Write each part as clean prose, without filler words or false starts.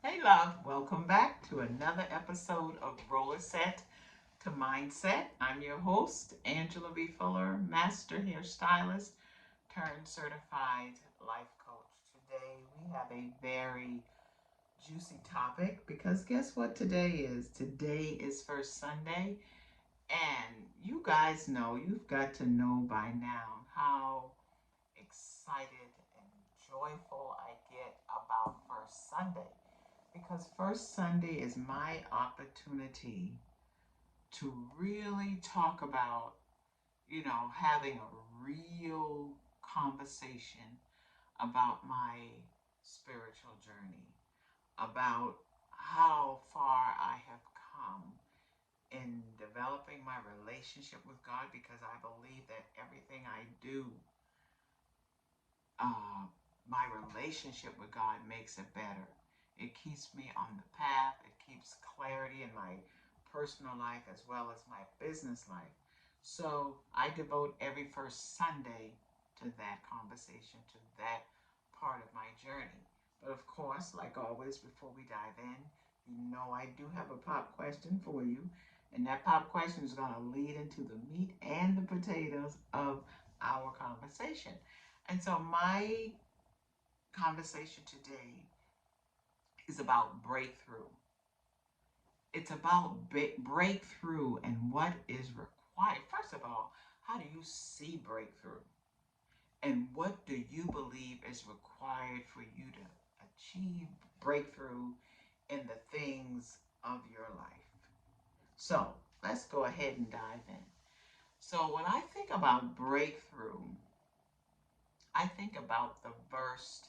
Hey, love, welcome back to another episode of Rollerset to Mindset. I'm your host, Angela B. Fuller, master hairstylist turned certified life coach. Today, we have a very juicy topic because guess what today is? Today is First Sunday, and you guys know, you've got to know by now how excited and joyful I get about First Sunday because First Sunday is my opportunity to really talk about, having a real conversation about my spiritual journey, about how far I have come in developing my relationship with God because I believe that everything I do, uh, my relationship with God makes it better. It keeps me on the path. It keeps clarity in my personal life as well as my business life. So I devote every first Sunday to that conversation, to that part of my journey. But of course, like always, before we dive in, I do have a pop question for you. And that pop question is going to lead into the meat and the potatoes of our conversation. And so my conversation today is about breakthrough. It's about breakthrough and what is required. First of all, how do you see breakthrough? And what do you believe is required for you to achieve breakthrough in the things of your life? So let's go ahead and dive in. So when I think about breakthrough, I think about the verse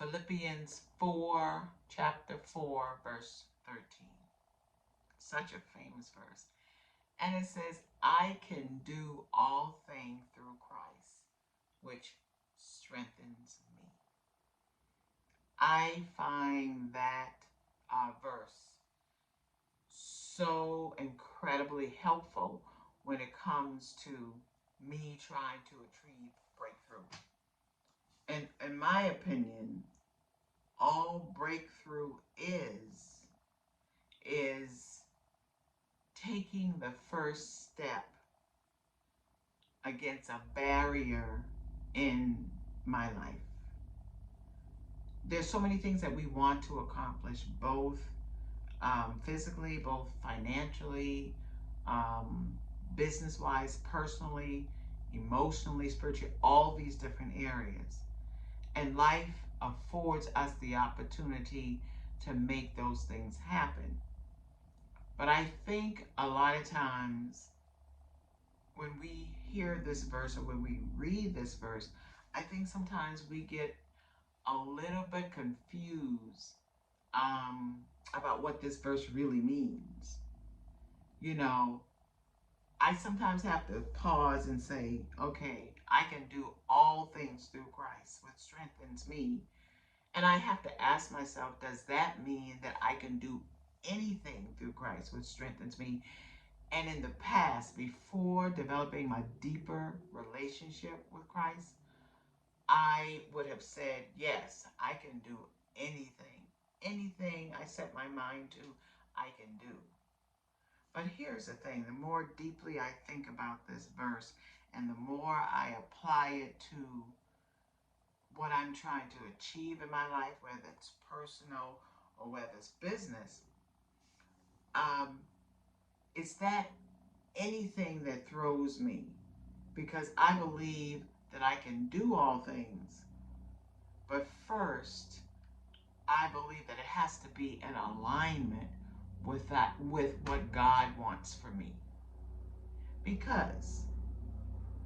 Philippians 4, chapter 4, verse 13. Such a famous verse. And it says, I can do all things through Christ, which strengthens me. I find that verse so incredibly helpful when it comes to me trying to achieve breakthrough. And in my opinion, all breakthrough is taking the first step against a barrier in my life. There's so many things that we want to accomplish, both physically, both financially, um, business wise, personally, emotionally, spiritually, all these different areas. And life affords us the opportunity to make those things happen. But I think a lot of times when we hear this verse or when we read this verse, I think sometimes we get a little bit confused um, about what this verse really means. You know, I sometimes have to pause and say, okay, I can do all things through Christ, which strengthens me. And I have to ask myself, does that mean that I can do anything through Christ, which strengthens me? And in the past, before developing my deeper relationship with Christ, I would have said, yes, I can do anything. Anything I set my mind to, I can do. But here's the thing, the more deeply I think about this verse and the more I apply it to what I'm trying to achieve in my life, whether it's personal or whether it's business, um, it's that anything that throws me because I believe that I can do all things. But first, I believe that it has to be in alignment with what God wants for me. Because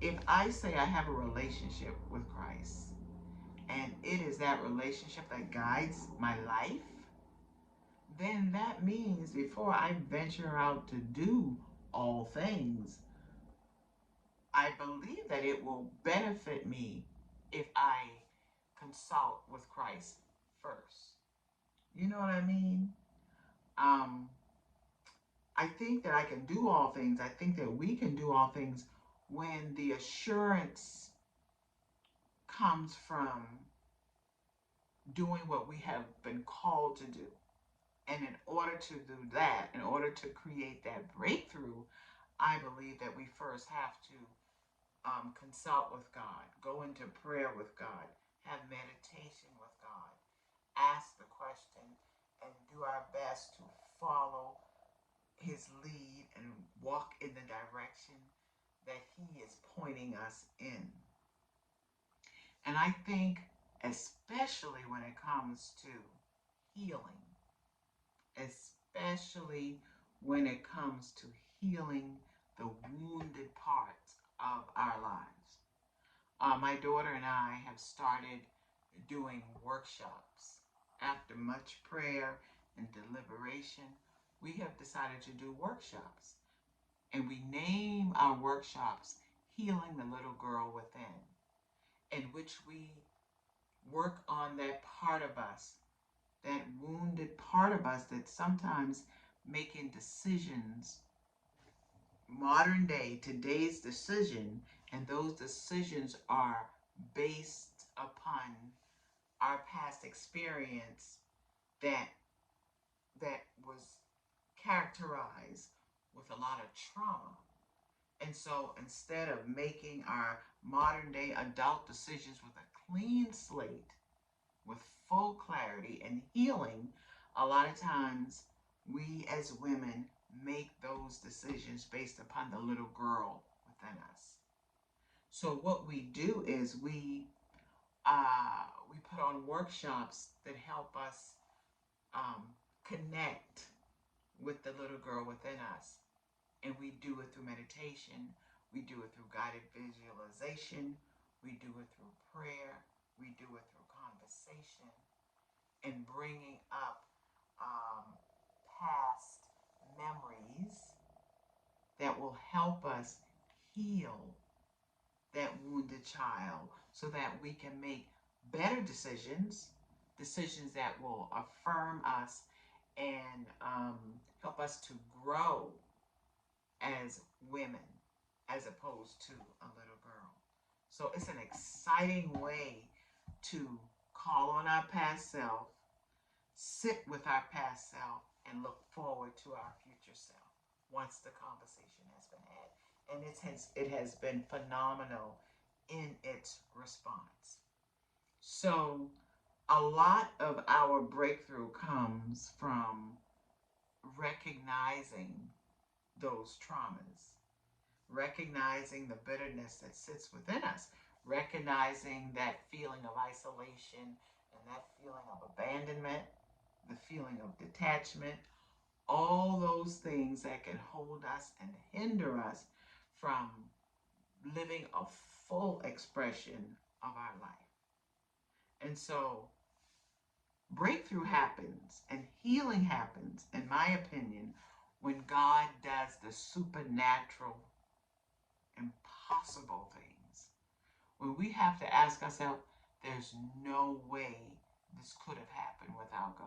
if I say I have a relationship with Christ and it is that relationship that guides my life, then that means before I venture out to do all things, I believe that it will benefit me if I consult with Christ first. You know what I mean? Um, I think that I can do all things. I think that we can do all things when the assurance comes from doing what we have been called to do. And in order to do that, in order to create that breakthrough, I believe that we first have to consult with God, go into prayer with God, have meditation with God, ask the question, and do our best to follow His lead and walk in the direction that He is pointing us in. And I think, especially when it comes to healing, especially when it comes to healing the wounded parts of our lives. My daughter and I have started doing workshops. After much prayer and deliberation, we have decided to do workshops. And we name our workshops Healing the Little Girl Within, in which we work on that part of us, that wounded part of us that sometimes making decisions, modern day, today's decision, and those decisions are based upon our past experience that was characterized with a lot of trauma. And so instead of making our modern day adult decisions with a clean slate, with full clarity and healing, a lot of times we as women make those decisions based upon the little girl within us. So what we do is we put on workshops that help us um, connect with the little girl within us, and we do it through meditation, we do it through guided visualization, we do it through prayer, we do it through conversation, and bringing up past memories that will help us heal that wounded child so that we can make better decisions, decisions that will affirm us and help us to grow as women as opposed to a little girl. So it's an exciting way to call on our past self, sit with our past self, and look forward to our future self once the conversation has been had. And it has been phenomenal in its response. So a lot of our breakthrough comes from recognizing those traumas, recognizing the bitterness that sits within us, recognizing that feeling of isolation and that feeling of abandonment, the feeling of detachment, all those things that can hold us and hinder us from living a full expression of our life. And so breakthrough happens and healing happens, in my opinion, when God does the supernatural, impossible things. When we have to ask ourselves, there's no way this could have happened without God.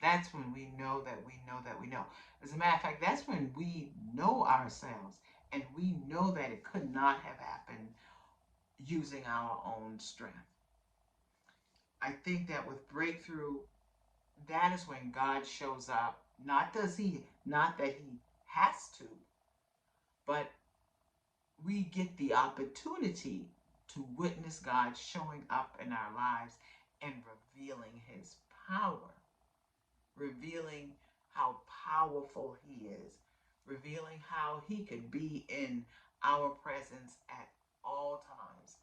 That's when we know that we know that we know. As a matter of fact, that's when we know ourselves and we know that it could not have happened using our own strength. I think that with breakthrough, that is when God shows up. Not that he has to, but we get the opportunity to witness God showing up in our lives and revealing his power, revealing how powerful he is, revealing how he could be in our presence at all times,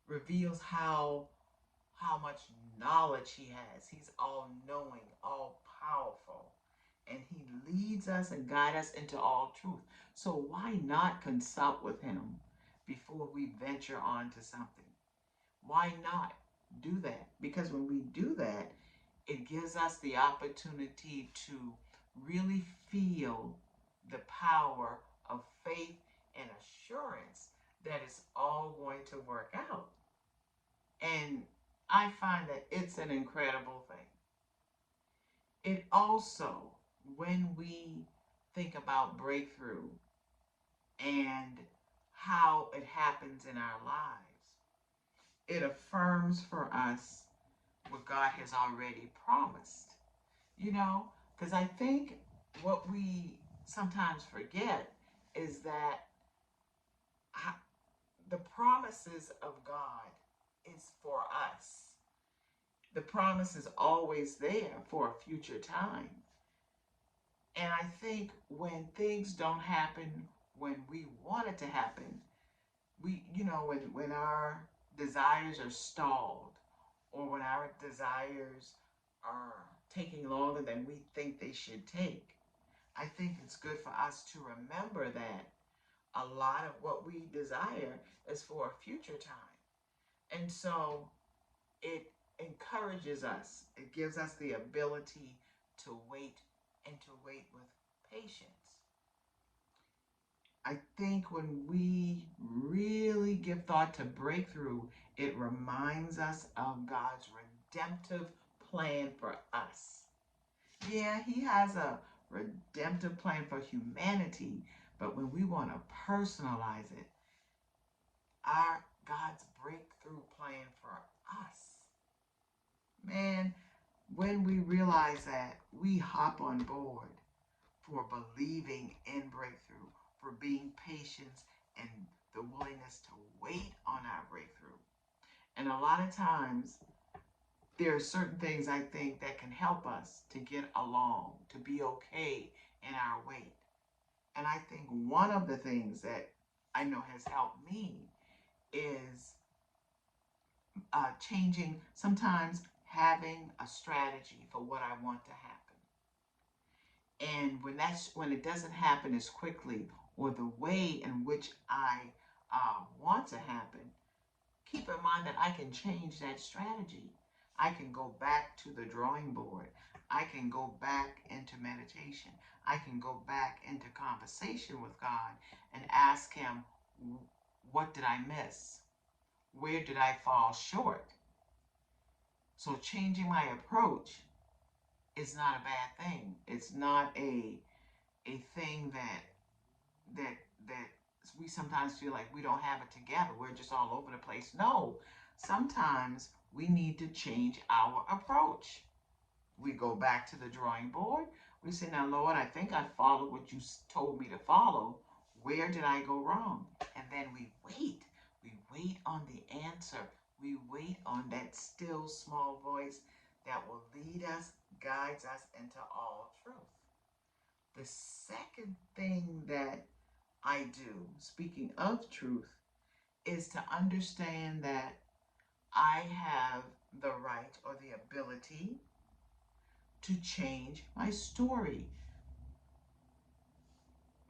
reveals how much knowledge he has. He's all knowing, all powerful, and he leads us and guides us into all truth. So why not consult with him before we venture on to something? Why not do that? Because when we do that, it gives us the opportunity to really feel the power of faith and assurance that it's all going to work out. And I find that it's an incredible thing. It also, when we think about breakthrough and how it happens in our lives, it affirms for us what God has already promised. you know, because I think what we sometimes forget is that the promises of God is for us. The promise is always there for a future time. And I think when things don't happen when we want it to happen, when our desires are stalled or when our desires are taking longer than we think they should take, I think it's good for us to remember that a lot of what we desire is for a future time. And so it encourages us, it gives us the ability to wait and to wait with patience. I think when we really give thought to breakthrough, it reminds us of God's redemptive plan for us. Yeah, He has a redemptive plan for humanity, but when we want to personalize it, our God's breakthrough plan for us, man, when we realize that, we hop on board for believing in breakthrough, for being patient, and the willingness to wait on our breakthrough. And a lot of times, there are certain things I think that can help us to get along, to be okay in our wait. And I think one of the things that I know has helped me is changing, sometimes having a strategy for what I want to happen. And when it doesn't happen as quickly or the way in which I want to happen, keep in mind that I can change that strategy. I can go back to the drawing board. I can go back into meditation. I can go back into conversation with God and ask Him, what did I miss? Where did I fall short? So changing my approach is not a bad thing. It's not a thing that that we sometimes feel like we don't have it together. We're just all over the place. No, sometimes we need to change our approach. We go back to the drawing board. We say, now, Lord, I think I followed what you told me to follow. Where did I go wrong? And then we wait. We wait on the answer. We wait on that still small voice that will lead us, guides us into all truth. The second thing that I do, speaking of truth, is to understand that I have the right or the ability to change my story.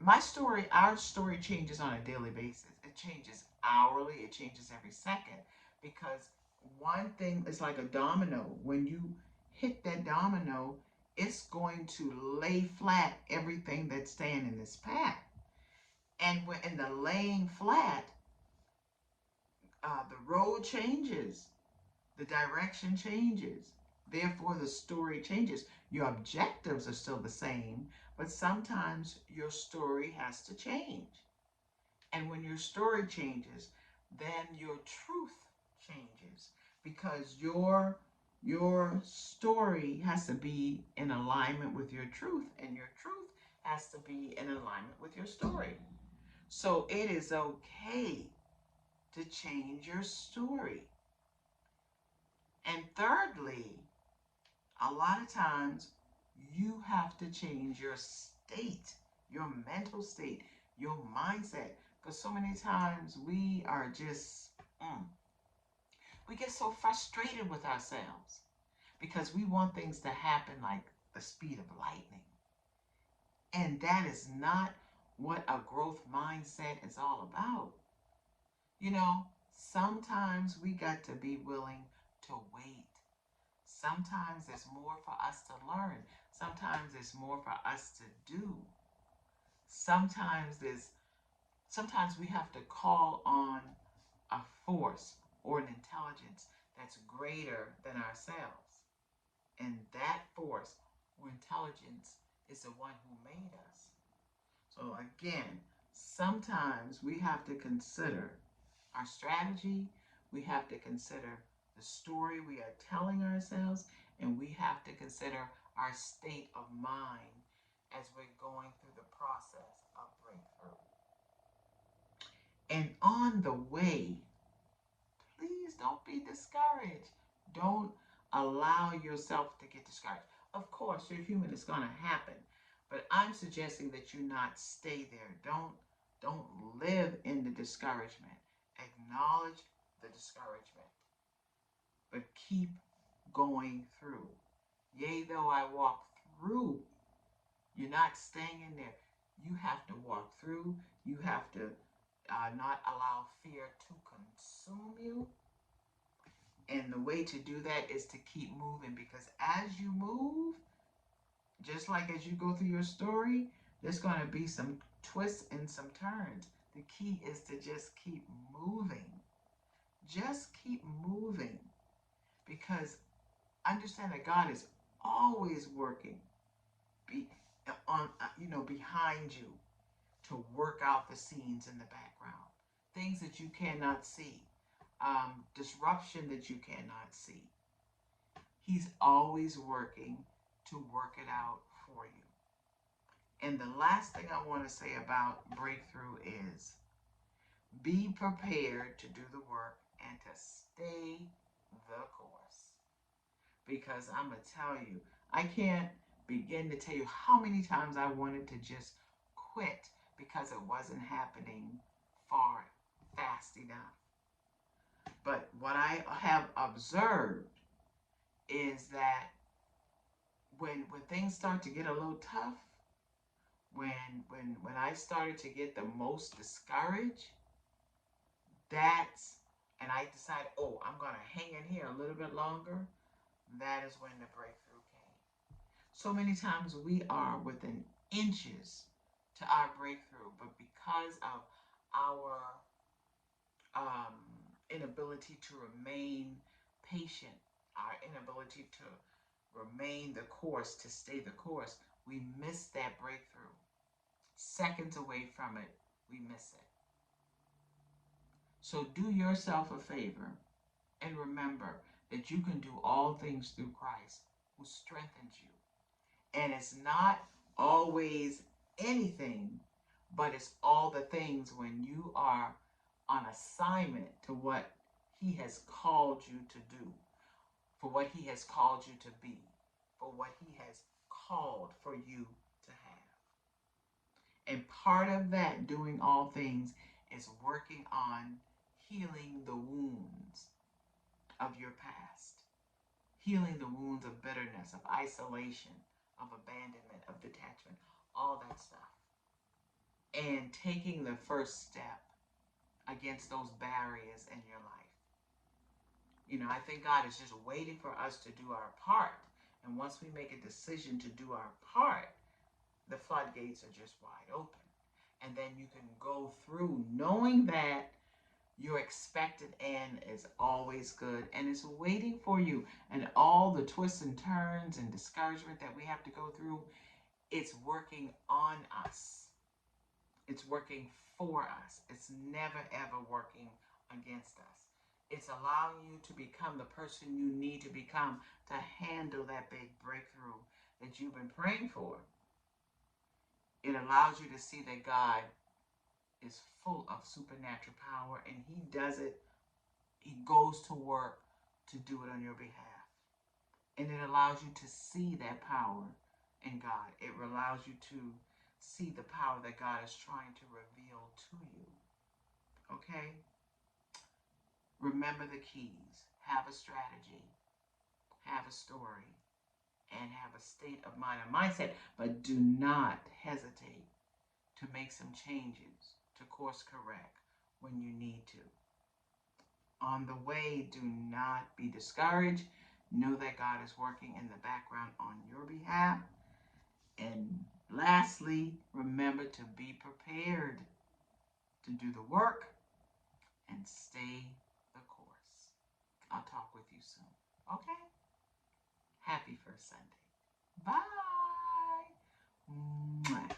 Our story changes on a daily basis. It changes hourly, it changes every second because one thing is like a domino. When you hit that domino, it's going to lay flat everything that's standing in its path. And when in the laying flat, the road changes, the direction changes. Therefore, the story changes. Your objectives are still the same, but sometimes your story has to change. And when your story changes, then your truth changes because your story has to be in alignment with your truth, and your truth has to be in alignment with your story. So it is okay to change your story. And thirdly, a lot of times you have to change your state, your mental state, your mindset. Because so many times we are just, we get so frustrated with ourselves because we want things to happen like the speed of lightning. And that is not what a growth mindset is all about. You know, sometimes we got to be willing to wait. Sometimes there's more for us to learn. Sometimes there's more for us to do. Sometimes sometimes we have to call on a force or an intelligence that's greater than ourselves. And that force or intelligence is the one who made us. So again, sometimes we have to consider our strategy, we have to consider the story we are telling ourselves, and we have to consider our state of mind as we're going through the process of breakthrough. And on the way, please don't be discouraged. Don't allow yourself to get discouraged. Of course, you're human, it's going to happen. But I'm suggesting that you not stay there. Don't live in the discouragement. Acknowledge the discouragement, but keep going through. Yea, though I walk through, you're not staying in there. You have to walk through. You have to not allow fear to consume you. And the way to do that is to keep moving, because as you move, just like as you go through your story, there's going to be some twists and some turns. The key is to just keep moving. Just keep moving, because understand that God is always working behind you to work out the scenes in the background, things that you cannot see, disruption that you cannot see. He's always working to work it out for you. And the last thing I want to say about breakthrough is be prepared to do the work and to stay the course. Because I'm going to tell you, I can't begin to tell you how many times I wanted to just quit because it wasn't happening far fast enough. But what I have observed is that when things start to get a little tough, when I started to get the most discouraged, and I decided, oh, I'm going to hang in here a little bit longer, that is when the breakthrough came. So many times we are within inches to our breakthrough, but because of our inability to remain patient, our inability to remain the course, to stay the course, we miss that breakthrough. Seconds away from it, we miss it. So do yourself a favor and remember that you can do all things through Christ who strengthens you. And it's not always anything, but it's all the things when you are on assignment to what He has called you to do, for what He has called you to be, for what He has called for you to have. And part of that, doing all things, is working on healing the wounds of your past, healing the wounds of bitterness, of isolation, of abandonment, of detachment, all that stuff. And taking the first step against those barriers in your life. You know, I think God is just waiting for us to do our part. And once we make a decision to do our part, the floodgates are just wide open. And then you can go through knowing that your expected end is always good and it's waiting for you. And all the twists and turns and discouragement that we have to go through, it's working on us. It's working for us. It's never, ever working against us. It's allowing you to become the person you need to become to handle that big breakthrough that you've been praying for. It allows you to see that God is full of supernatural power, and He does it. He goes to work to do it on your behalf. And it allows you to see that power in God. It allows you to see the power that God is trying to reveal to you. Okay? Remember the keys. Have a strategy. Have a story. And have a state of mind and mindset. But do not hesitate to make some changes, to course correct when you need to. On the way, do not be discouraged. Know that God is working in the background on your behalf. And lastly, remember to be prepared to do the work and stay the course. I'll talk with you soon. Okay? Happy first Sunday. Bye. Mwah.